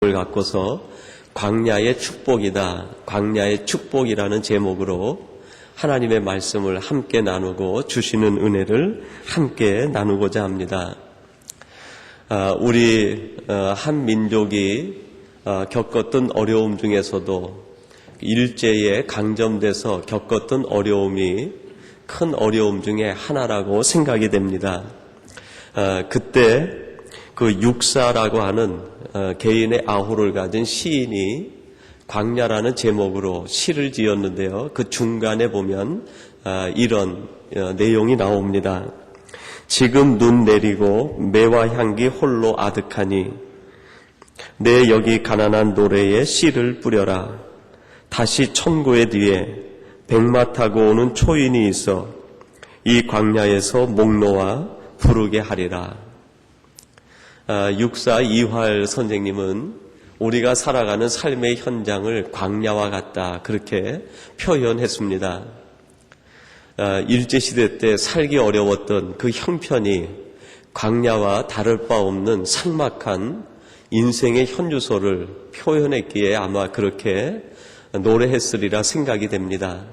을 갖고서 광야의 축복이다, 광야의 축복이라는 제목으로 하나님의 말씀을 함께 나누고 주시는 은혜를 함께 나누고자 합니다. 우리 한 민족이 겪었던 어려움 중에서도 일제에 강점돼서 겪었던 어려움이 큰 어려움 중에 하나라고 생각이 됩니다. 그때 그 육사라고 하는 개인의 아호를 가진 시인이 광야라는 제목으로 시를 지었는데요. 그 중간에 보면 이런 내용이 나옵니다. 지금 눈 내리고 매화 향기 홀로 아득하니 내 여기 가난한 노래에 씨를 뿌려라. 다시 천고의 뒤에 백마 타고 오는 초인이 있어 이 광야에서 목 놓아 부르게 하리라. 육사 이활 선생님은 우리가 살아가는 삶의 현장을 광야와 같다, 그렇게 표현했습니다. 일제시대 때 살기 어려웠던 그 형편이 광야와 다를 바 없는 삭막한 인생의 현주소를 표현했기에 아마 그렇게 노래했으리라 생각이 됩니다.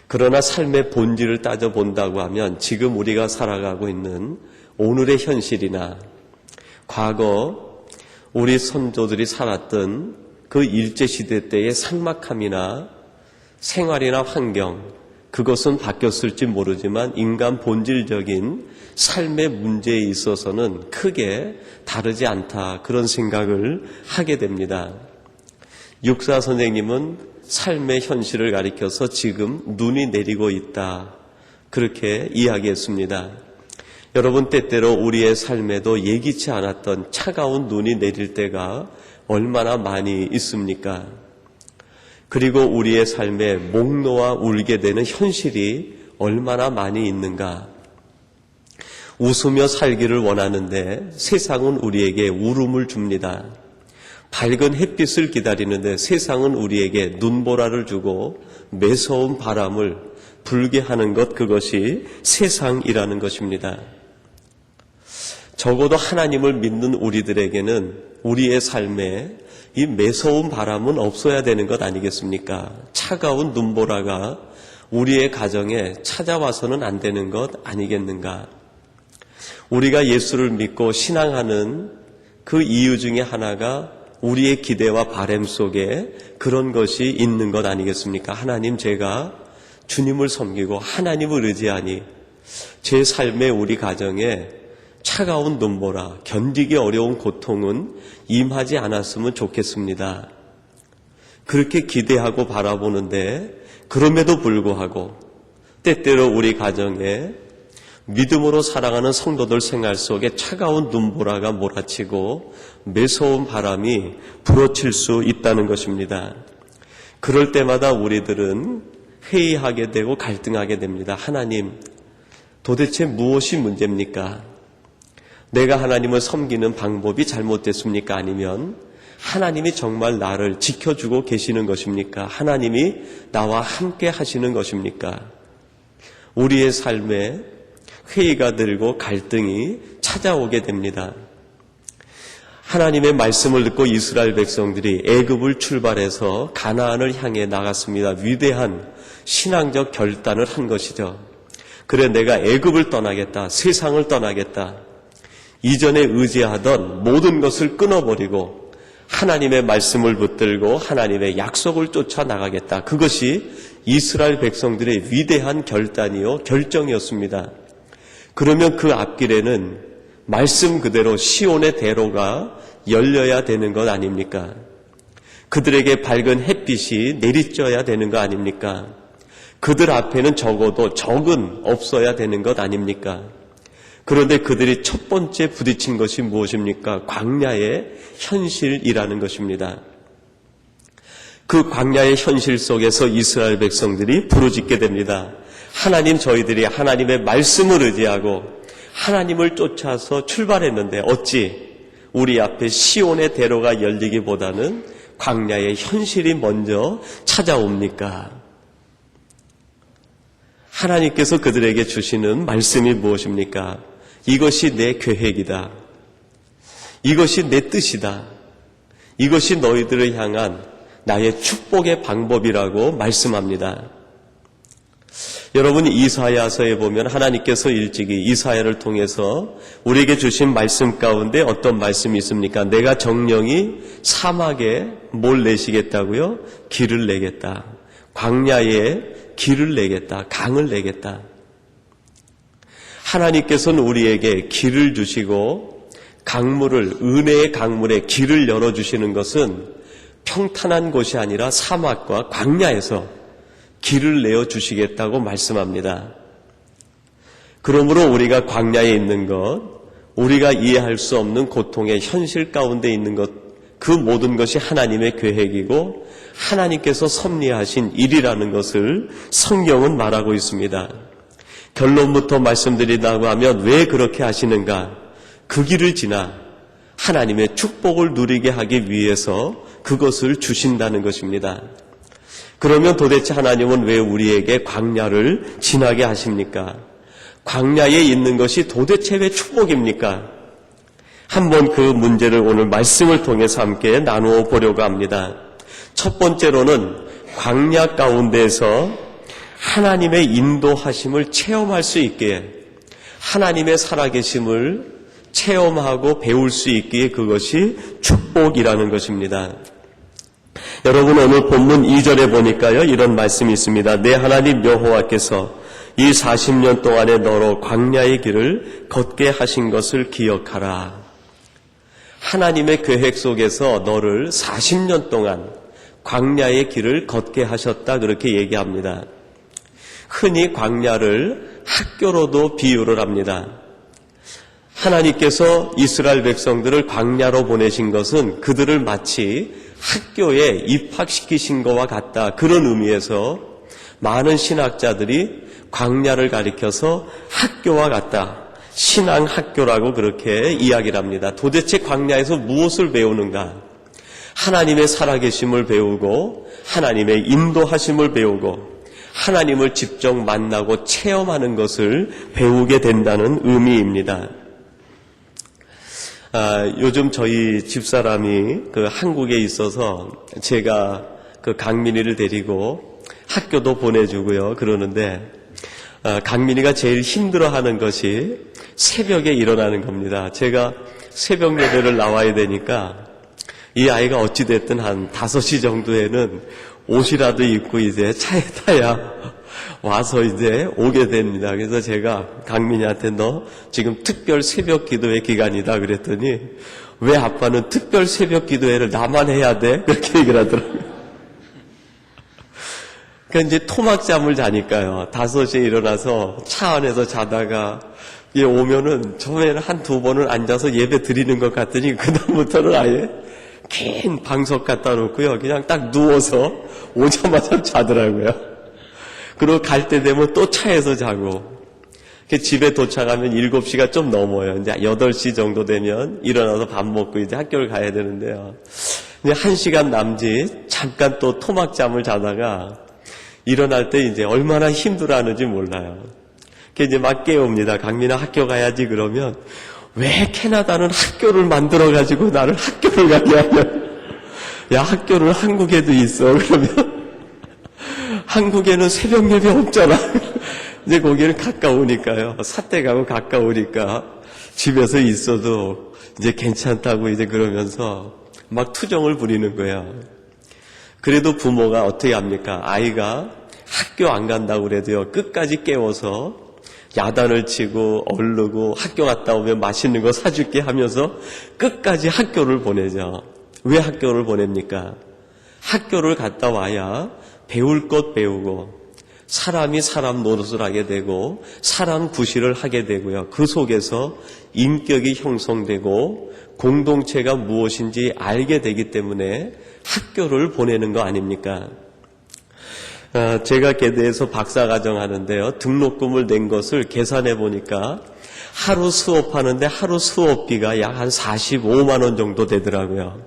그러나 삶의 본질을 따져본다고 하면 지금 우리가 살아가고 있는 오늘의 현실이나 과거 우리 선조들이 살았던 그 일제시대 때의 삭막함이나 생활이나 환경, 그것은 바뀌었을지 모르지만 인간 본질적인 삶의 문제에 있어서는 크게 다르지 않다, 그런 생각을 하게 됩니다. 육사 선생님은 삶의 현실을 가리켜서 지금 눈이 내리고 있다, 그렇게 이야기했습니다. 여러분, 때때로 우리의 삶에도 예기치 않았던 차가운 눈이 내릴 때가 얼마나 많이 있습니까? 그리고 우리의 삶에 목 놓아 울게 되는 현실이 얼마나 많이 있는가? 웃으며 살기를 원하는데 세상은 우리에게 울음을 줍니다. 밝은 햇빛을 기다리는데 세상은 우리에게 눈보라를 주고 매서운 바람을 불게 하는 것, 그것이 세상이라는 것입니다. 적어도 하나님을 믿는 우리들에게는 우리의 삶에 이 매서운 바람은 없어야 되는 것 아니겠습니까? 차가운 눈보라가 우리의 가정에 찾아와서는 안 되는 것 아니겠는가? 우리가 예수를 믿고 신앙하는 그 이유 중에 하나가 우리의 기대와 바람 속에 그런 것이 있는 것 아니겠습니까? 하나님, 제가 주님을 섬기고 하나님을 의지하니 제 삶에, 우리 가정에 차가운 눈보라, 견디기 어려운 고통은 임하지 않았으면 좋겠습니다. 그렇게 기대하고 바라보는데, 그럼에도 불구하고 때때로 우리 가정에 믿음으로 살아가는 성도들 생활 속에 차가운 눈보라가 몰아치고 매서운 바람이 불어칠 수 있다는 것입니다. 그럴 때마다 우리들은 회의하게 되고 갈등하게 됩니다. 하나님, 도대체 무엇이 문제입니까? 내가 하나님을 섬기는 방법이 잘못됐습니까? 아니면 하나님이 정말 나를 지켜주고 계시는 것입니까? 하나님이 나와 함께 하시는 것입니까? 우리의 삶에 회의가 들고 갈등이 찾아오게 됩니다. 하나님의 말씀을 듣고 이스라엘 백성들이 애굽을 출발해서 가나안을 향해 나갔습니다. 위대한 신앙적 결단을 한 것이죠. 그래, 내가 애굽을 떠나겠다, 세상을 떠나겠다, 이전에 의지하던 모든 것을 끊어버리고 하나님의 말씀을 붙들고 하나님의 약속을 쫓아 나가겠다. 그것이 이스라엘 백성들의 위대한 결단이요, 결정이었습니다. 그러면 그 앞길에는 말씀 그대로 시온의 대로가 열려야 되는 것 아닙니까? 그들에게 밝은 햇빛이 내리쬐야 되는 것 아닙니까? 그들 앞에는 적어도 적은 없어야 되는 것 아닙니까? 그런데 그들이 첫 번째 부딪힌 것이 무엇입니까? 광야의 현실이라는 것입니다. 그 광야의 현실 속에서 이스라엘 백성들이 부르짖게 됩니다. 하나님, 저희들이 하나님의 말씀을 의지하고 하나님을 쫓아서 출발했는데 어찌 우리 앞에 시온의 대로가 열리기보다는 광야의 현실이 먼저 찾아옵니까? 하나님께서 그들에게 주시는 말씀이 무엇입니까? 이것이 내 계획이다. 이것이 내 뜻이다. 이것이 너희들을 향한 나의 축복의 방법이라고 말씀합니다. 여러분, 이사야서에 보면 하나님께서 일찍이 이사야를 통해서 우리에게 주신 말씀 가운데 어떤 말씀이 있습니까? 내가 정령이 사막에 뭘 내시겠다고요? 길을 내겠다. 광야에 길을 내겠다. 강을 내겠다. 하나님께서는 우리에게 길을 주시고 강물을, 은혜의 강물에 길을 열어주시는 것은 평탄한 곳이 아니라 사막과 광야에서 길을 내어주시겠다고 말씀합니다. 그러므로 우리가 광야에 있는 것, 우리가 이해할 수 없는 고통의 현실 가운데 있는 것, 그 모든 것이 하나님의 계획이고 하나님께서 섭리하신 일이라는 것을 성경은 말하고 있습니다. 결론부터 말씀드린다고 하면 왜 그렇게 하시는가? 그 길을 지나 하나님의 축복을 누리게 하기 위해서 그것을 주신다는 것입니다. 그러면 도대체 하나님은 왜 우리에게 광야를 지나게 하십니까? 광야에 있는 것이 도대체 왜 축복입니까? 한번 그 문제를 오늘 말씀을 통해서 함께 나누어 보려고 합니다. 첫 번째로는 광야 가운데서 하나님의 인도하심을 체험할 수 있기에, 하나님의 살아계심을 체험하고 배울 수 있기에 그것이 축복이라는 것입니다. 여러분, 오늘 본문 2절에 보니까요, 이런 말씀이 있습니다. 내 하나님 여호와께서 이 40년 동안에 너로 광야의 길을 걷게 하신 것을 기억하라. 하나님의 계획 속에서 너를 40년 동안 광야의 길을 걷게 하셨다, 그렇게 얘기합니다. 흔히 광야를 학교로도 비유를 합니다. 하나님께서 이스라엘 백성들을 광야로 보내신 것은 그들을 마치 학교에 입학시키신 것과 같다, 그런 의미에서 많은 신학자들이 광야를 가리켜서 학교와 같다, 신앙학교라고 그렇게 이야기를 합니다. 도대체 광야에서 무엇을 배우는가? 하나님의 살아계심을 배우고 하나님의 인도하심을 배우고 하나님을 직접 만나고 체험하는 것을 배우게 된다는 의미입니다. 요즘 저희 집사람이 그 한국에 있어서 제가 그 강민이를 데리고 학교도 보내주고요, 그러는데 강민이가 제일 힘들어하는 것이 새벽에 일어나는 겁니다. 제가 새벽 예배를 나와야 되니까 이 아이가 어찌됐든 한 5시 정도에는 옷이라도 입고 이제 차에 타야 와서 이제 오게 됩니다. 그래서 제가 강민이한테 너 지금 특별 새벽 기도회 기간이다 그랬더니 왜 아빠는 특별 새벽 기도회를 나만 해야 돼? 그렇게 얘기를 하더라고요. 그러니까 이제 토막잠을 자니까요. 5시에 일어나서 차 안에서 자다가 오면은 처음에는 1-2번은 앉아서 예배 드리는 것 같더니 그다음부터는 아예 긴 방석 갖다 놓고요. 그냥 딱 누워서 오자마자 자더라고요. 그리고 갈 때 되면 또 차에서 자고, 집에 도착하면 7시가 좀 넘어요. 이제 8시 정도 되면 일어나서 밥 먹고 이제 학교를 가야 되는데요. 이제 1시간 남짓 잠깐 또 토막잠을 자다가 일어날 때 이제 얼마나 힘들어하는지 몰라요. 이제 막 깨웁니다. 강민아 학교 가야지. 그러면 왜 캐나다는 학교를 만들어가지고 나를 학교를 가게 하냐. 야, 학교는 한국에도 있어. 그러면 한국에는 새벽 예배 없잖아. 이제 거기는 가까우니까요. 사택하고 가까우니까 집에서 있어도 이제 괜찮다고 이제 그러면서 막 투정을 부리는 거예요. 그래도 부모가 어떻게 합니까? 아이가 학교 안 간다고 그래도요, 끝까지 깨워서 야단을 치고 얼르고 학교 갔다 오면 맛있는 거 사줄게 하면서 끝까지 학교를 보내죠. 왜 학교를 보냅니까? 학교를 갔다 와야 배울 것 배우고 사람이 사람 노릇을 하게 되고 사람 구실을 하게 되고요. 그 속에서 인격이 형성되고 공동체가 무엇인지 알게 되기 때문에 학교를 보내는 거 아닙니까? 제가 계대에서 박사과정 하는데요. 등록금을 낸 것을 계산해 보니까 하루 수업하는데 하루 수업비가 약 한 45만 원 정도 되더라고요.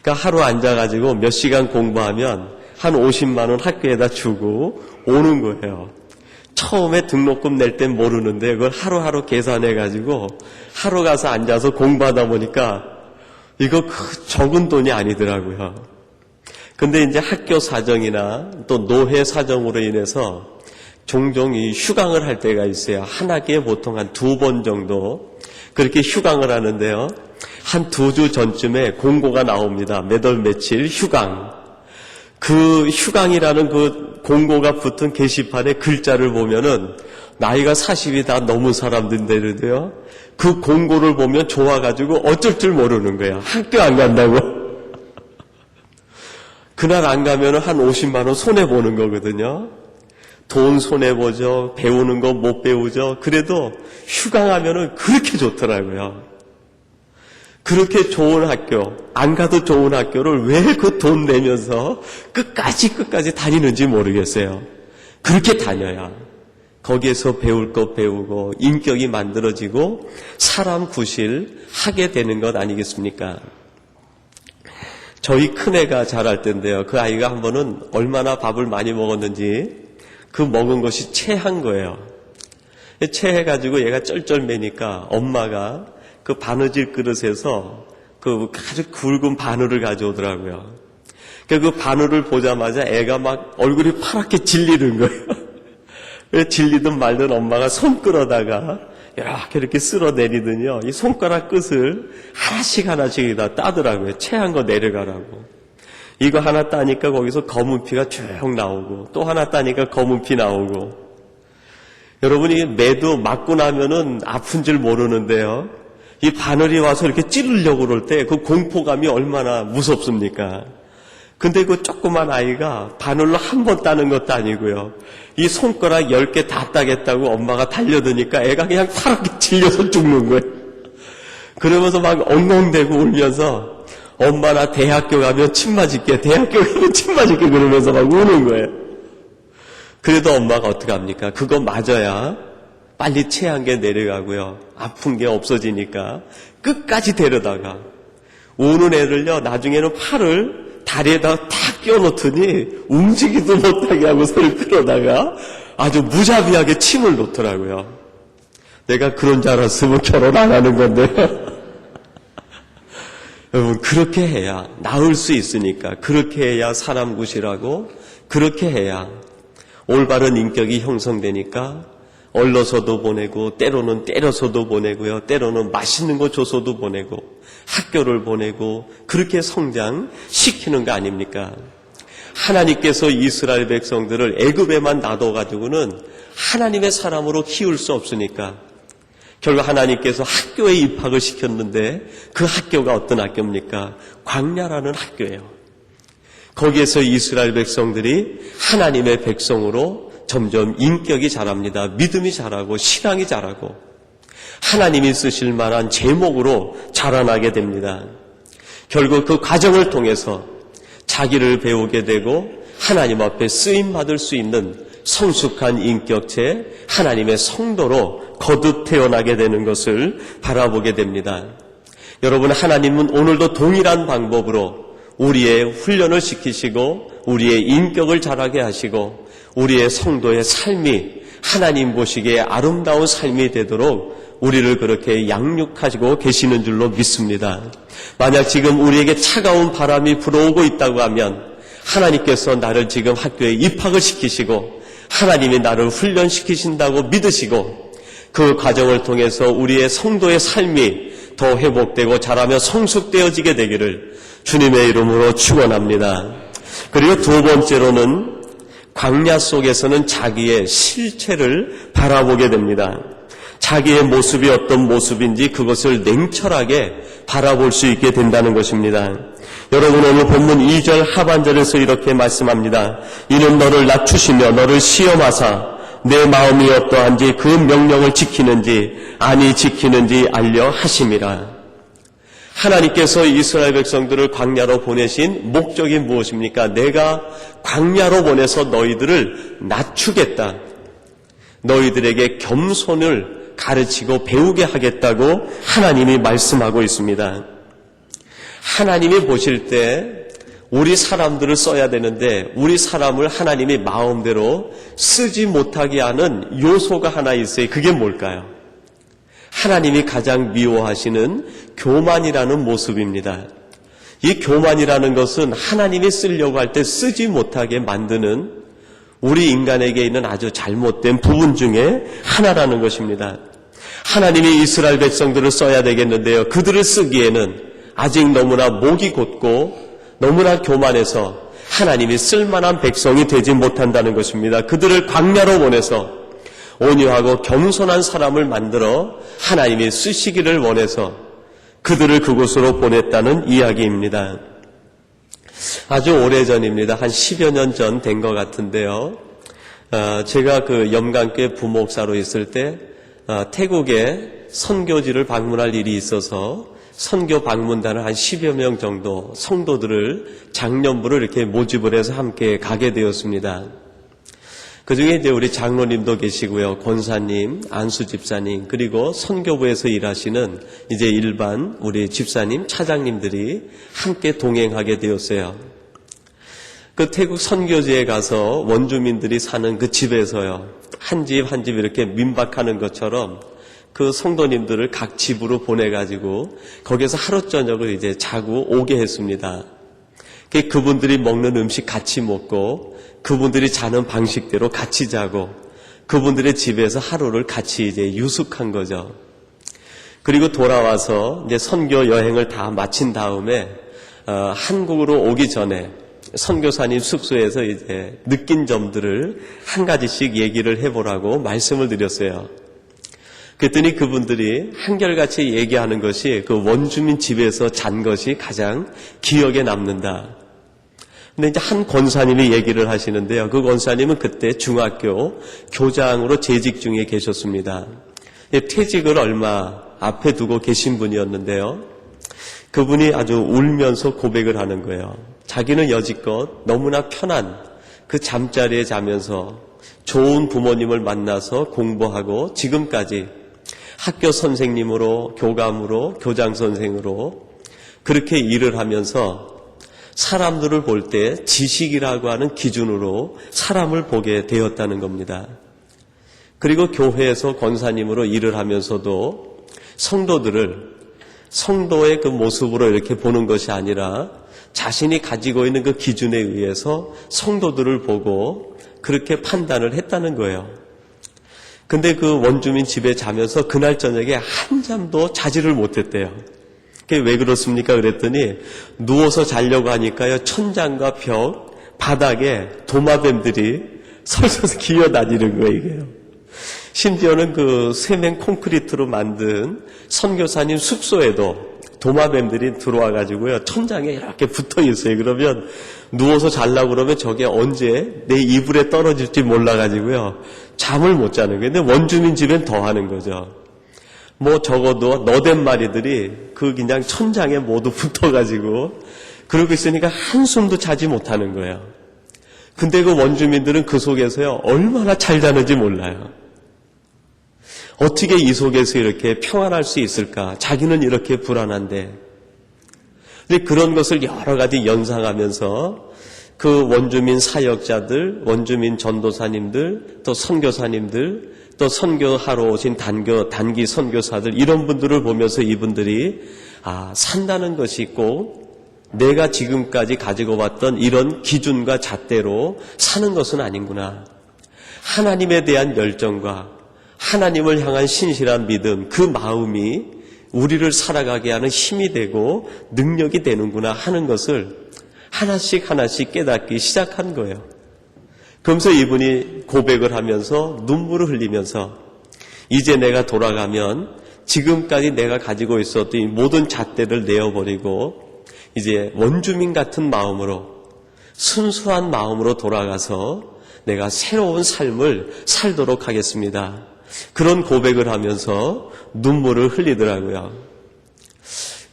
그러니까 하루 앉아가지고 몇 시간 공부하면 한 50만 원 학교에다 주고 오는 거예요. 처음에 등록금 낼 땐 모르는데 그걸 하루하루 계산해가지고 하루 가서 앉아서 공부하다 보니까 이거 적은 돈이 아니더라고요. 근데 이제 학교 사정이나 또 노회 사정으로 인해서 종종 이 휴강을 할 때가 있어요. 한 학기에 보통 한 2번 정도 그렇게 휴강을 하는데요. 한 2주 전쯤에 공고가 나옵니다. 몇 월 며칠 휴강. 그 휴강이라는 그 공고가 붙은 게시판에 글자를 보면은 나이가 40이 다 넘은 사람들인데도요. 그 공고를 보면 좋아가지고 어쩔 줄 모르는 거야. 학교 안 간다고. 그날 안 가면은 한 50만 원 손해보는 거거든요. 돈 손해보죠. 배우는 거 못 배우죠. 그래도 휴강하면은 그렇게 좋더라고요. 그렇게 좋은 학교, 안 가도 좋은 학교를 왜 그 돈 내면서 끝까지 다니는지 모르겠어요. 그렇게 다녀야 거기에서 배울 것 배우고 인격이 만들어지고 사람 구실 하게 되는 것 아니겠습니까? 저희 큰애가 자랄 때인데요. 그 아이가 한 번은 얼마나 밥을 많이 먹었는지 그 먹은 것이 체한 거예요. 체해가지고 얘가 쩔쩔매니까 엄마가 그 바느질 그릇에서 그 아주 굵은 바늘을 가져오더라고요. 그 바늘을 보자마자 애가 막 얼굴이 파랗게 질리는 거예요. 질리든 말든 엄마가 손 끌어다가 이렇게 쓸어내리더니요. 이 손가락 끝을 하나씩 다 따더라고요. 체한 거 내려가라고. 이거 하나 따니까 거기서 검은 피가 쭉 나오고 또 하나 따니까 검은 피 나오고. 여러분이 매도 맞고 나면은 아픈 줄 모르는데요. 이 바늘이 와서 이렇게 찌르려고 그럴 때 그 공포감이 얼마나 무섭습니까? 근데 그 조그만 아이가 바늘로 한 번 따는 것도 아니고요. 이 손가락 10개 다 따겠다고 엄마가 달려드니까 애가 그냥 파랗게 질려서 죽는 거예요. 그러면서 막 엉엉대고 울면서 엄마 나 대학교 가면 침 맞을게, 대학교 가면 침 맞을게 그러면서 막 우는 거예요. 그래도 엄마가 어떡합니까? 그거 맞아야 빨리 체한 게 내려가고요. 아픈 게 없어지니까 끝까지 데려다가 우는 애를요. 나중에는 팔을 다리에다 탁 끼워놓더니 움직이도 못하게 하고 손을 끌어다가 아주 무자비하게 침을 놓더라고요. 내가 그런 줄 알았으면 결혼 안 하는 건데요. 여러분 그렇게 해야 나을 수 있으니까 그렇게 해야 사람 구실하고 그렇게 해야 올바른 인격이 형성되니까 얼러서도 보내고 때로는 때려서도 보내고요. 때로는 맛있는 거 줘서도 보내고 학교를 보내고 그렇게 성장시키는 거 아닙니까? 하나님께서 이스라엘 백성들을 애굽에만 놔둬가지고는 하나님의 사람으로 키울 수 없으니까 결국 하나님께서 학교에 입학을 시켰는데 그 학교가 어떤 학교입니까? 광야라는 학교예요. 거기에서 이스라엘 백성들이 하나님의 백성으로 점점 인격이 자랍니다. 믿음이 자라고 신앙이 자라고 하나님이 쓰실 만한 제목으로 자라나게 됩니다. 결국 그 과정을 통해서 자기를 배우게 되고 하나님 앞에 쓰임받을 수 있는 성숙한 인격체 하나님의 성도로 거듭 태어나게 되는 것을 바라보게 됩니다. 여러분 하나님은 오늘도 동일한 방법으로 우리의 훈련을 시키시고 우리의 인격을 자라게 하시고 우리의 성도의 삶이 하나님 보시기에 아름다운 삶이 되도록 우리를 그렇게 양육하시고 계시는 줄로 믿습니다. 만약 지금 우리에게 차가운 바람이 불어오고 있다고 하면 하나님께서 나를 지금 학교에 입학을 시키시고 하나님이 나를 훈련시키신다고 믿으시고 그 과정을 통해서 우리의 성도의 삶이 더 회복되고 자라며 성숙되어지게 되기를 주님의 이름으로 축원합니다. 그리고 두 번째로는 광야 속에서는 자기의 실체를 바라보게 됩니다. 자기의 모습이 어떤 모습인지 그것을 냉철하게 바라볼 수 있게 된다는 것입니다. 여러분 오늘 본문 2절 하반절에서 이렇게 말씀합니다. 이는 너를 낮추시며 너를 시험하사 내 마음이 어떠한지 그 명령을 지키는지 아니 지키는지 알려 하심이라. 하나님께서 이스라엘 백성들을 광야로 보내신 목적이 무엇입니까? 내가 광야로 보내서 너희들을 낮추겠다. 너희들에게 겸손을 가르치고 배우게 하겠다고 하나님이 말씀하고 있습니다. 하나님이 보실 때 우리 사람들을 써야 되는데 우리 사람을 하나님이 마음대로 쓰지 못하게 하는 요소가 하나 있어요. 그게 뭘까요? 하나님이 가장 미워하시는 교만이라는 모습입니다. 이 교만이라는 것은 하나님이 쓰려고 할 때 쓰지 못하게 만드는 우리 인간에게 있는 아주 잘못된 부분 중에 하나라는 것입니다. 하나님이 이스라엘 백성들을 써야 되겠는데요. 그들을 쓰기에는 아직 너무나 목이 곧고 너무나 교만해서 하나님이 쓸만한 백성이 되지 못한다는 것입니다. 그들을 광야로 보내서 온유하고 겸손한 사람을 만들어 하나님이 쓰시기를 원해서 그들을 그곳으로 보냈다는 이야기입니다. 아주 오래전입니다. 한 10여 년 전 된 것 같은데요. 제가 그 염강교회 부목사로 있을 때 태국에 선교지를 방문할 일이 있어서 선교 방문단을 한 10여 명 정도 성도들을 장년부를 이렇게 모집을 해서 함께 가게 되었습니다. 그 중에 이제 우리 장로님도 계시고요. 권사님, 안수 집사님, 그리고 선교부에서 일하시는 이제 일반 우리 집사님, 차장님들이 함께 동행하게 되었어요. 그 태국 선교지에 가서 원주민들이 사는 그 집에서요. 한 집 한 집 이렇게 민박하는 것처럼 그 성도님들을 각 집으로 보내가지고 거기서 하루 저녁을 이제 자고 오게 했습니다. 그분들이 먹는 음식 같이 먹고 그분들이 자는 방식대로 같이 자고 그분들의 집에서 하루를 같이 이제 유숙한 거죠. 그리고 돌아와서 이제 선교 여행을 다 마친 다음에 한국으로 오기 전에 선교사님 숙소에서 이제 느낀 점들을 한 가지씩 얘기를 해보라고 말씀을 드렸어요. 그랬더니 그분들이 한결같이 얘기하는 것이 그 원주민 집에서 잔 것이 가장 기억에 남는다. 근데 이제 한 권사님이 얘기를 하시는데요. 그 권사님은 그때 중학교 교장으로 재직 중에 계셨습니다. 퇴직을 얼마 앞에 두고 계신 분이었는데요. 그분이 아주 울면서 고백을 하는 거예요. 자기는 여지껏 너무나 편한 그 잠자리에 자면서 좋은 부모님을 만나서 공부하고 지금까지 학교 선생님으로, 교감으로, 교장 선생으로 그렇게 일을 하면서 사람들을 볼 때 지식이라고 하는 기준으로 사람을 보게 되었다는 겁니다. 그리고 교회에서 권사님으로 일을 하면서도 성도들을 성도의 그 모습으로 이렇게 보는 것이 아니라 자신이 가지고 있는 그 기준에 의해서 성도들을 보고 그렇게 판단을 했다는 거예요. 근데 그 원주민 집에 자면서 그날 저녁에 한 잠도 자지를 못했대요. 그게 왜 그렇습니까? 그랬더니 누워서 자려고 하니까요. 천장과 벽, 바닥에 도마뱀들이 설서 기어다니는 거예요. 이게요. 심지어는 그 세면 콘크리트로 만든 선교사님 숙소에도 도마뱀들이 들어와가지고요. 천장에 이렇게 붙어 있어요. 그러면 누워서 자려고 그러면 저게 언제 내 이불에 떨어질지 몰라가지고요. 잠을 못 자는 거예요. 근데 원주민 집엔 더 하는 거죠. 뭐 적어도 너댓 마리들이 그 그냥 천장에 모두 붙어가지고 그러고 있으니까 한숨도 자지 못하는 거예요. 근데 그 원주민들은 그 속에서요. 얼마나 잘 자는지 몰라요. 어떻게 이 속에서 이렇게 평안할 수 있을까? 자기는 이렇게 불안한데. 근데 그런 것을 여러 가지 연상하면서 그 원주민 사역자들, 원주민 전도사님들, 또 선교사님들, 또 선교하러 오신 단기 선교사들 이런 분들을 보면서 이분들이 산다는 것이 꼭 내가 지금까지 가지고 왔던 이런 기준과 잣대로 사는 것은 아닌구나. 하나님에 대한 열정과 하나님을 향한 신실한 믿음, 그 마음이 우리를 살아가게 하는 힘이 되고 능력이 되는구나 하는 것을 하나씩 하나씩 깨닫기 시작한 거예요. 그러면서 이분이 고백을 하면서 눈물을 흘리면서 이제 내가 돌아가면 지금까지 내가 가지고 있었던 이 모든 잣대를 내어버리고 이제 원주민 같은 마음으로 순수한 마음으로 돌아가서 내가 새로운 삶을 살도록 하겠습니다. 그런 고백을 하면서 눈물을 흘리더라고요.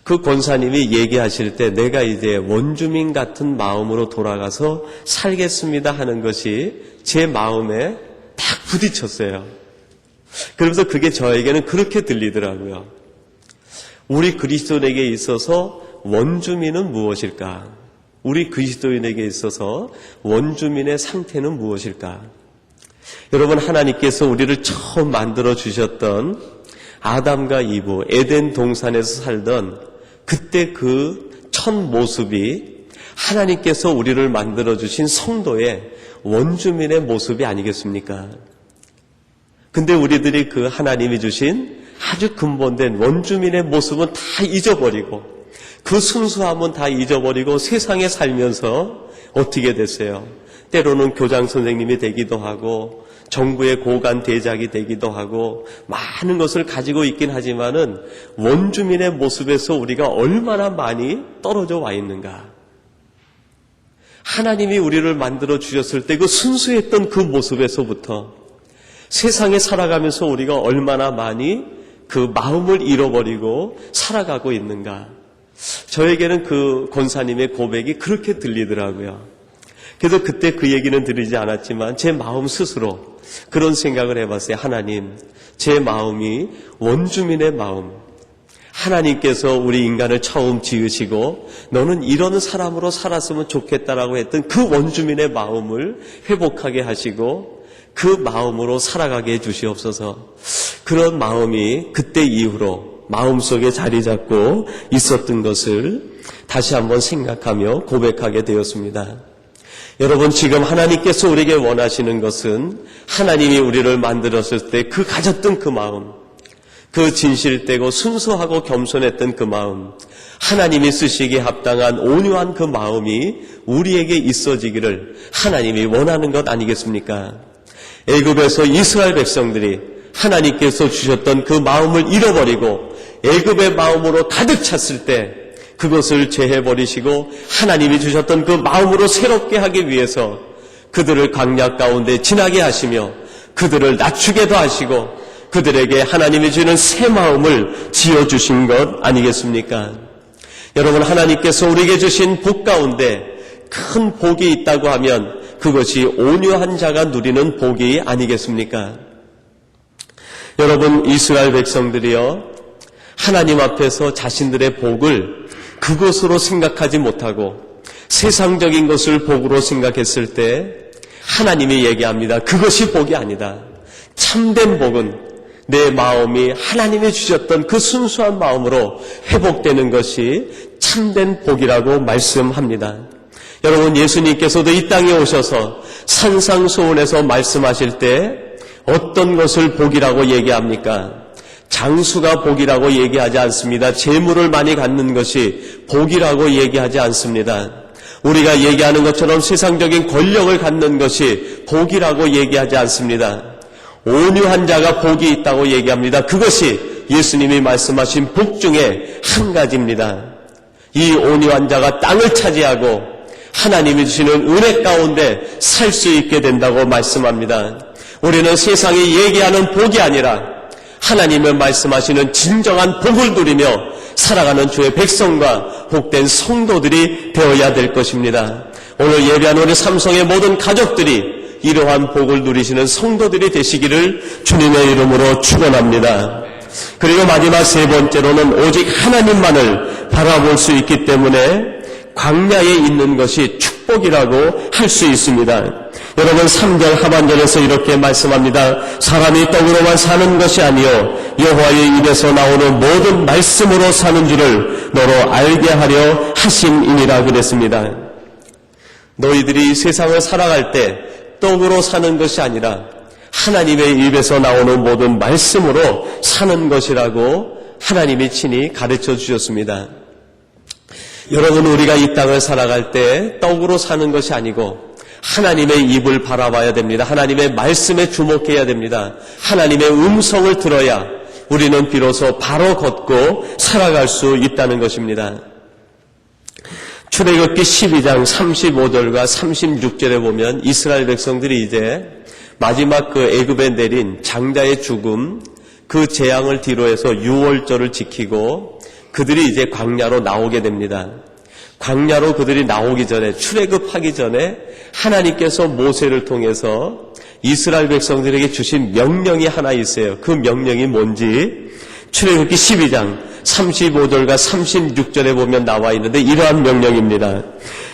그 권사님이 얘기하실 때 내가 이제 원주민 같은 마음으로 돌아가서 살겠습니다 하는 것이 제 마음에 딱 부딪혔어요. 그러면서 그게 저에게는 그렇게 들리더라고요. 우리 그리스도인에게 있어서 원주민은 무엇일까? 우리 그리스도인에게 있어서 원주민의 상태는 무엇일까? 여러분, 하나님께서 우리를 처음 만들어 주셨던 아담과 이브 에덴 동산에서 살던 그때 그 첫 모습이 하나님께서 우리를 만들어주신 성도의 원주민의 모습이 아니겠습니까? 근데 우리들이 그 하나님이 주신 아주 근본된 원주민의 모습은 다 잊어버리고 그 순수함은 다 잊어버리고 세상에 살면서 어떻게 됐어요? 때로는 교장 선생님이 되기도 하고 정부의 고관 대작이 되기도 하고 많은 것을 가지고 있긴 하지만은 원주민의 모습에서 우리가 얼마나 많이 떨어져 와 있는가. 하나님이 우리를 만들어 주셨을 때 그 순수했던 그 모습에서부터 세상에 살아가면서 우리가 얼마나 많이 그 마음을 잃어버리고 살아가고 있는가. 저에게는 그 권사님의 고백이 그렇게 들리더라고요. 그래서 그때 그 얘기는 드리지 않았지만 제 마음 스스로 그런 생각을 해봤어요. 하나님, 제 마음이 원주민의 마음, 하나님께서 우리 인간을 처음 지으시고 너는 이런 사람으로 살았으면 좋겠다라고 했던 그 원주민의 마음을 회복하게 하시고 그 마음으로 살아가게 해 주시옵소서. 그런 마음이 그때 이후로 마음속에 자리 잡고 있었던 것을 다시 한번 생각하며 고백하게 되었습니다. 여러분, 지금 하나님께서 우리에게 원하시는 것은 하나님이 우리를 만들었을 때 그 가졌던 그 마음, 그 진실되고 순수하고 겸손했던 그 마음, 하나님이 쓰시기에 합당한 온유한 그 마음이 우리에게 있어지기를 하나님이 원하는 것 아니겠습니까? 애굽에서 이스라엘 백성들이 하나님께서 주셨던 그 마음을 잃어버리고 애굽의 마음으로 가득 찼을 때 그것을 제해버리시고 하나님이 주셨던 그 마음으로 새롭게 하기 위해서 그들을 광야 가운데 지나게 하시며 그들을 낮추게도 하시고 그들에게 하나님이 주는 새 마음을 지어주신 것 아니겠습니까? 여러분, 하나님께서 우리에게 주신 복 가운데 큰 복이 있다고 하면 그것이 온유한 자가 누리는 복이 아니겠습니까? 여러분, 이스라엘 백성들이요, 하나님 앞에서 자신들의 복을 그것으로 생각하지 못하고 세상적인 것을 복으로 생각했을 때 하나님이 얘기합니다. 그것이 복이 아니다. 참된 복은 내 마음이 하나님이 주셨던 그 순수한 마음으로 회복되는 것이 참된 복이라고 말씀합니다. 여러분, 예수님께서도 이 땅에 오셔서 산상수훈에서 말씀하실 때 어떤 것을 복이라고 얘기합니까? 장수가 복이라고 얘기하지 않습니다. 재물을 많이 갖는 것이 복이라고 얘기하지 않습니다. 우리가 얘기하는 것처럼 세상적인 권력을 갖는 것이 복이라고 얘기하지 않습니다. 온유한 자가 복이 있다고 얘기합니다. 그것이 예수님이 말씀하신 복 중에 한 가지입니다. 이 온유한 자가 땅을 차지하고 하나님이 주시는 은혜 가운데 살 수 있게 된다고 말씀합니다. 우리는 세상이 얘기하는 복이 아니라 하나님의 말씀하시는 진정한 복을 누리며 살아가는 주의 백성과 복된 성도들이 되어야 될 것입니다. 오늘 예배한 우리 삼성의 모든 가족들이 이러한 복을 누리시는 성도들이 되시기를 주님의 이름으로 축원합니다. 그리고 마지막 세 번째로는 오직 하나님만을 바라볼 수 있기 때문에 광야에 있는 것이 축복이라고 할 수 있습니다. 여러분, 3절 하반절에서 이렇게 말씀합니다. 사람이 떡으로만 사는 것이 아니요 여호와의 입에서 나오는 모든 말씀으로 사는 줄을 너로 알게 하려 하심이니라 그랬습니다. 너희들이 세상을 살아갈 때 떡으로 사는 것이 아니라 하나님의 입에서 나오는 모든 말씀으로 사는 것이라고 하나님이 친히 가르쳐 주셨습니다. 여러분, 우리가 이 땅을 살아갈 때 떡으로 사는 것이 아니고 하나님의 입을 바라봐야 됩니다. 하나님의 말씀에 주목해야 됩니다. 하나님의 음성을 들어야 우리는 비로소 바로 걷고 살아갈 수 있다는 것입니다. 출애굽기 12장 35절과 36절에 보면 이스라엘 백성들이 이제 마지막 그 애굽에 내린 장자의 죽음, 그 재앙을 뒤로해서 유월절을 지키고 그들이 이제 광야로 나오게 됩니다. 광야로 그들이 나오기 전에, 출애굽하기 전에 하나님께서 모세를 통해서 이스라엘 백성들에게 주신 명령이 하나 있어요. 그 명령이 뭔지 출애굽기 12장 35절과 36절에 보면 나와 있는데 이러한 명령입니다.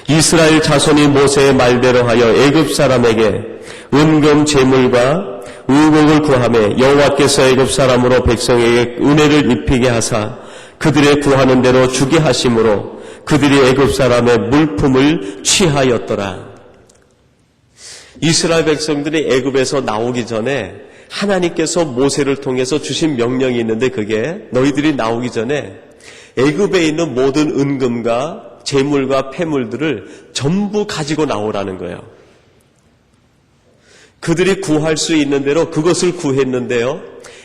이스라엘 자손이 모세의 말대로 하여 애굽 사람에게 은금 제물과 의복을 구하며 여호와께서 애굽 사람으로 백성에게 은혜를 입히게 하사 그들의 구하는 대로 주게 하심으로 그들이 애굽 사람의 물품을 취하였더라. 이스라엘 백성들이 애굽에서 나오기 전에 하나님께서 모세를 통해서 주신 명령이 있는데, 그게 너희들이 나오기 전에 애굽에 있는 모든 은금과 재물과 폐물들을 전부 가지고 나오라는 거예요. 그들이 구할 수 있는 대로 그것을 구했는데요,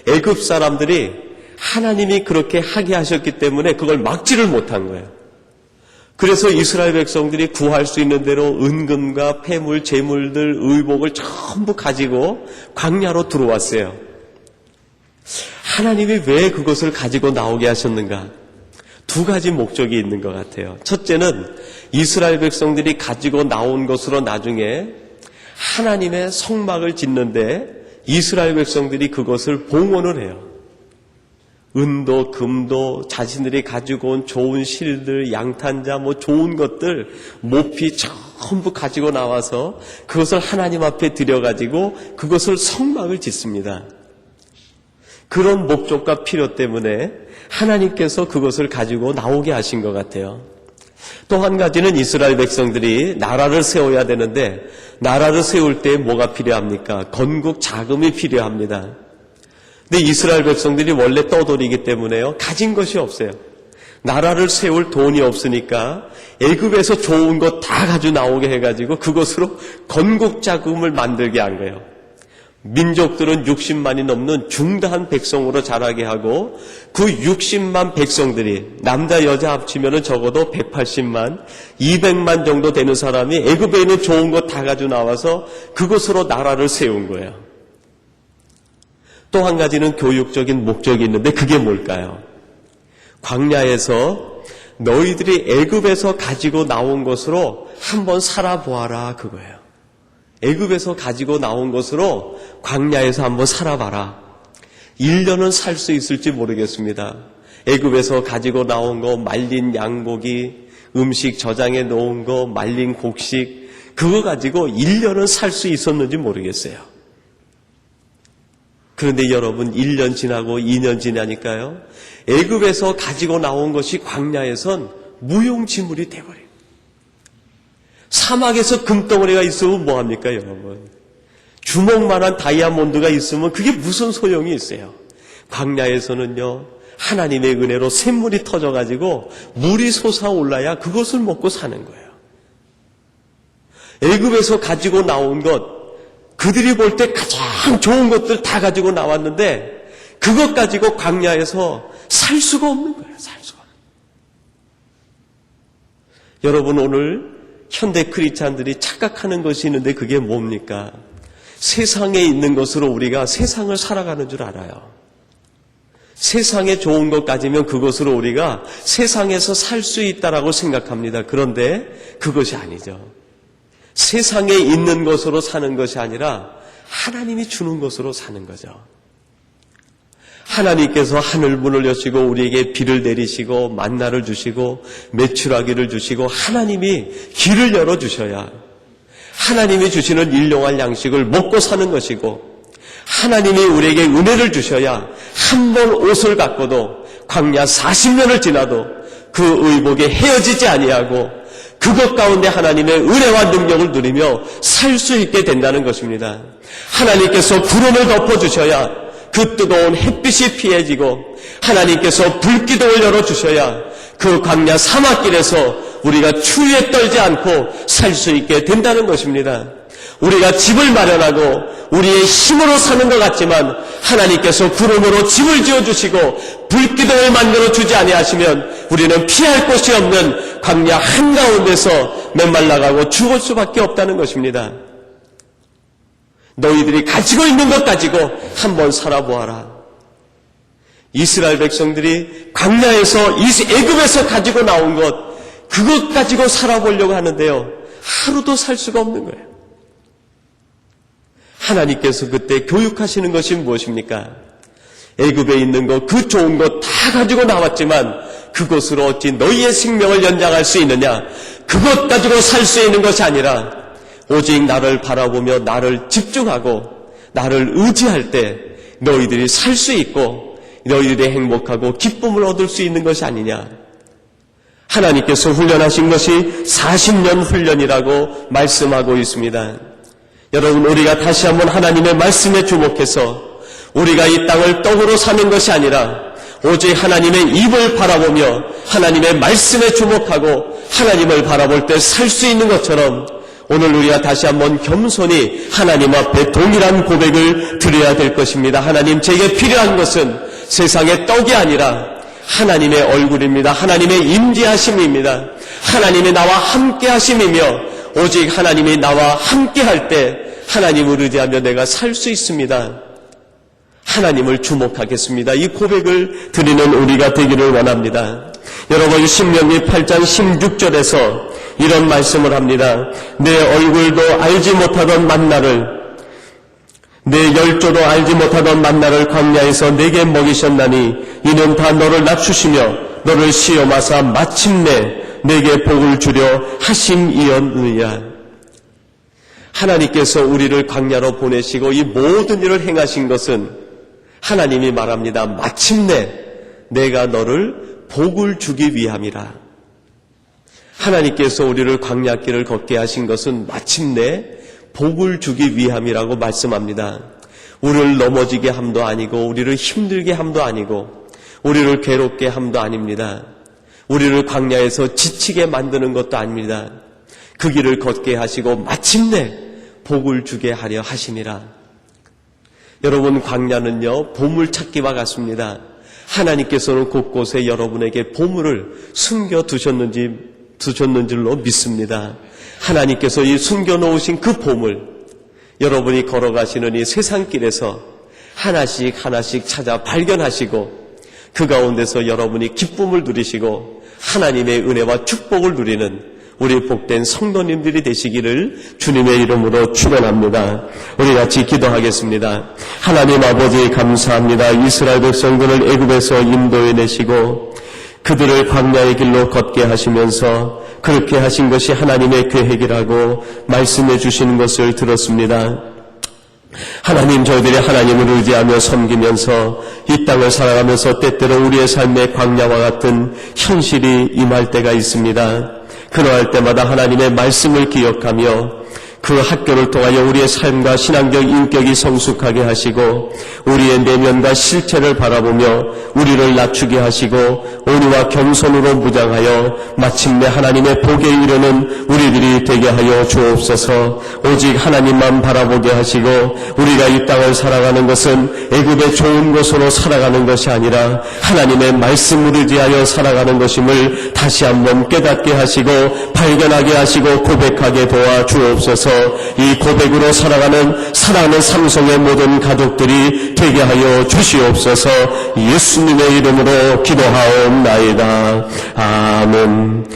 애굽 사람들이 하나님이 그렇게 하게 하셨기 때문에 그걸 막지를 못한 거예요. 그래서 이스라엘 백성들이 구할 수 있는 대로 은금과 폐물, 재물들, 의복을 전부 가지고 광야로 들어왔어요. 하나님이 왜 그것을 가지고 나오게 하셨는가? 두 가지 목적이 있는 것 같아요. 첫째는 이스라엘 백성들이 가지고 나온 것으로 나중에 하나님의 성막을 짓는데 이스라엘 백성들이 그것을 봉헌을 해요. 은도, 금도, 자신들이 가지고 온 좋은 실들, 양탄자, 좋은 것들, 모피 전부 가지고 나와서 그것을 하나님 앞에 드려가지고 그것을 성막을 짓습니다. 그런 목적과 필요 때문에 하나님께서 그것을 가지고 나오게 하신 것 같아요. 또 한 가지는 이스라엘 백성들이 나라를 세워야 되는데, 나라를 세울 때 뭐가 필요합니까? 건국 자금이 필요합니다. 근데 이스라엘 백성들이 원래 떠돌이기 때문에요, 가진 것이 없어요. 나라를 세울 돈이 없으니까 애굽에서 좋은 것 다 가지고 나오게 해가지고 그것으로 건국 자금을 만들게 한 거예요. 민족들은 60만이 넘는 중다한 백성으로 자라게 하고, 그 60만 백성들이 남자 여자 합치면 적어도 180만, 200만 정도 되는 사람이 애굽에 있는 좋은 것 다 가지고 나와서 그것으로 나라를 세운 거예요. 또 한 가지는 교육적인 목적이 있는데, 그게 뭘까요? 광야에서 너희들이 애굽에서 가지고 나온 것으로 한번 살아보아라, 그거예요. 애굽에서 가지고 나온 것으로 광야에서 한번 살아봐라. 1년은 살 수 있을지 모르겠습니다. 애굽에서 가지고 나온 거, 말린 양고기, 음식 저장해 놓은 거, 말린 곡식, 그거 가지고 1년은 살 수 있었는지 모르겠어요. 그런데 여러분, 1년 지나고 2년 지나니까요, 애굽에서 가지고 나온 것이 광야에선 무용지물이 돼버려요. 사막에서 금덩어리가 있으면 뭐합니까, 여러분? 주먹만한 다이아몬드가 있으면 그게 무슨 소용이 있어요? 광야에서는요, 하나님의 은혜로 샘물이 터져가지고 물이 솟아올라야 그것을 먹고 사는 거예요. 애굽에서 가지고 나온 것, 그들이 볼 때 가장 좋은 것들 다 가지고 나왔는데 그것 가지고 광야에서 살 수가 없는 거예요. 살 수가 없는 거예요. 여러분, 오늘 현대 크리스찬들이 착각하는 것이 있는데 그게 뭡니까? 세상에 있는 것으로 우리가 세상을 살아가는 줄 알아요. 세상에 좋은 것 가지면 그것으로 우리가 세상에서 살 수 있다라고 생각합니다. 그런데 그것이 아니죠. 세상에 있는 것으로 사는 것이 아니라 하나님이 주는 것으로 사는 거죠. 하나님께서 하늘문을 여시고 우리에게 비를 내리시고 만나를 주시고 매출하기를 주시고 하나님이 길을 열어주셔야 하나님이 주시는 일용할 양식을 먹고 사는 것이고, 하나님이 우리에게 은혜를 주셔야 한 벌 옷을 갖고도 광야 40년을 지나도 그 의복에 헤어지지 아니하고 그것 가운데 하나님의 은혜와 능력을 누리며 살 수 있게 된다는 것입니다. 하나님께서 구름을 덮어주셔야 그 뜨거운 햇빛이 피해지고, 하나님께서 불기둥을 열어주셔야 그 광야 사막길에서 우리가 추위에 떨지 않고 살 수 있게 된다는 것입니다. 우리가 집을 마련하고 우리의 힘으로 사는 것 같지만 하나님께서 구름으로 집을 지어주시고 불기둥을 만들어주지 아니하시면 우리는 피할 곳이 없는 광야 한가운데서 메말라가고 죽을 수밖에 없다는 것입니다. 너희들이 가지고 있는 것 가지고 한번 살아보아라. 이스라엘 백성들이 광야에서 애굽에서 가지고 나온 것, 그것 가지고 살아보려고 하는데요, 하루도 살 수가 없는 거예요. 하나님께서 그때 교육하시는 것이 무엇입니까? 애굽에 있는 것, 그 좋은 것 다 가지고 나왔지만 그것으로 어찌 너희의 생명을 연장할 수 있느냐? 그것 가지고 살 수 있는 것이 아니라 오직 나를 바라보며 나를 집중하고 나를 의지할 때 너희들이 살 수 있고 너희들이 행복하고 기쁨을 얻을 수 있는 것이 아니냐. 하나님께서 훈련하신 것이 40년 훈련이라고 말씀하고 있습니다. 여러분, 우리가 다시 한번 하나님의 말씀에 주목해서 우리가 이 땅을 떡으로 사는 것이 아니라 오직 하나님의 입을 바라보며 하나님의 말씀에 주목하고 하나님을 바라볼 때 살 수 있는 것처럼 오늘 우리가 다시 한번 겸손히 하나님 앞에 동일한 고백을 드려야 될 것입니다. 하나님, 제게 필요한 것은 세상의 떡이 아니라 하나님의 얼굴입니다. 하나님의 임재하심입니다. 하나님이 나와 함께 하심이며 오직 하나님이 나와 함께 할 때 하나님을 의지하며 내가 살 수 있습니다. 하나님을 주목하겠습니다. 이 고백을 드리는 우리가 되기를 원합니다. 여러분, 신명기 8장 16절에서 이런 말씀을 합니다. 내 얼굴도 알지 못하던 만나를, 내 열조도 알지 못하던 만나를 광야에서 내게 먹이셨나니 이는 다 너를 낮추시며 너를 시험하사 마침내 내게 복을 주려 하심이었느니라. 하나님께서 우리를 광야로 보내시고 이 모든 일을 행하신 것은 하나님이 말합니다. 마침내 내가 너를 복을 주기 위함이라. 하나님께서 우리를 광야길을 걷게 하신 것은 마침내 복을 주기 위함이라고 말씀합니다. 우리를 넘어지게 함도 아니고 우리를 힘들게 함도 아니고 우리를 괴롭게 함도 아닙니다. 우리를 광야에서 지치게 만드는 것도 아닙니다. 그 길을 걷게 하시고 마침내 복을 주게 하려 하심이라. 여러분, 광야는요 보물 찾기와 같습니다. 하나님께서는 곳곳에 여러분에게 보물을 숨겨 두셨는 줄로 믿습니다. 하나님께서 이 숨겨놓으신 그 보물, 여러분이 걸어가시는 이 세상길에서 하나씩 찾아 발견하시고 그 가운데서 여러분이 기쁨을 누리시고 하나님의 은혜와 축복을 누리는 우리 복된 성도님들이 되시기를 주님의 이름으로 축원합니다. 우리 같이 기도하겠습니다. 하나님 아버지, 감사합니다. 이스라엘 백성들을 애굽에서 인도해내시고 그들을 광야의 길로 걷게 하시면서 그렇게 하신 것이 하나님의 계획이라고 말씀해 주시는 것을 들었습니다. 하나님, 저희들이 하나님을 의지하며 섬기면서 이 땅을 살아가면서 때때로 우리의 삶의 광야와 같은 현실이 임할 때가 있습니다. 그러할 때마다 하나님의 말씀을 기억하며 그 학교를 통하여 우리의 삶과 신앙적 인격이 성숙하게 하시고 우리의 내면과 실체를 바라보며 우리를 낮추게 하시고 온유와 겸손으로 무장하여 마침내 하나님의 복에 이르는 우리들이 되게 하여 주옵소서. 오직 하나님만 바라보게 하시고 우리가 이 땅을 살아가는 것은 애굽의 좋은 곳으로 살아가는 것이 아니라 하나님의 말씀을 의지하여 살아가는 것임을 다시 한번 깨닫게 하시고 발견하게 하시고 고백하게 도와 주옵소서. 이 고백으로 살아가는 사랑하는 삼성의 모든 가족들이 되게 하여 주시옵소서. 예수님의 이름으로 기도하옵나이다. 아멘.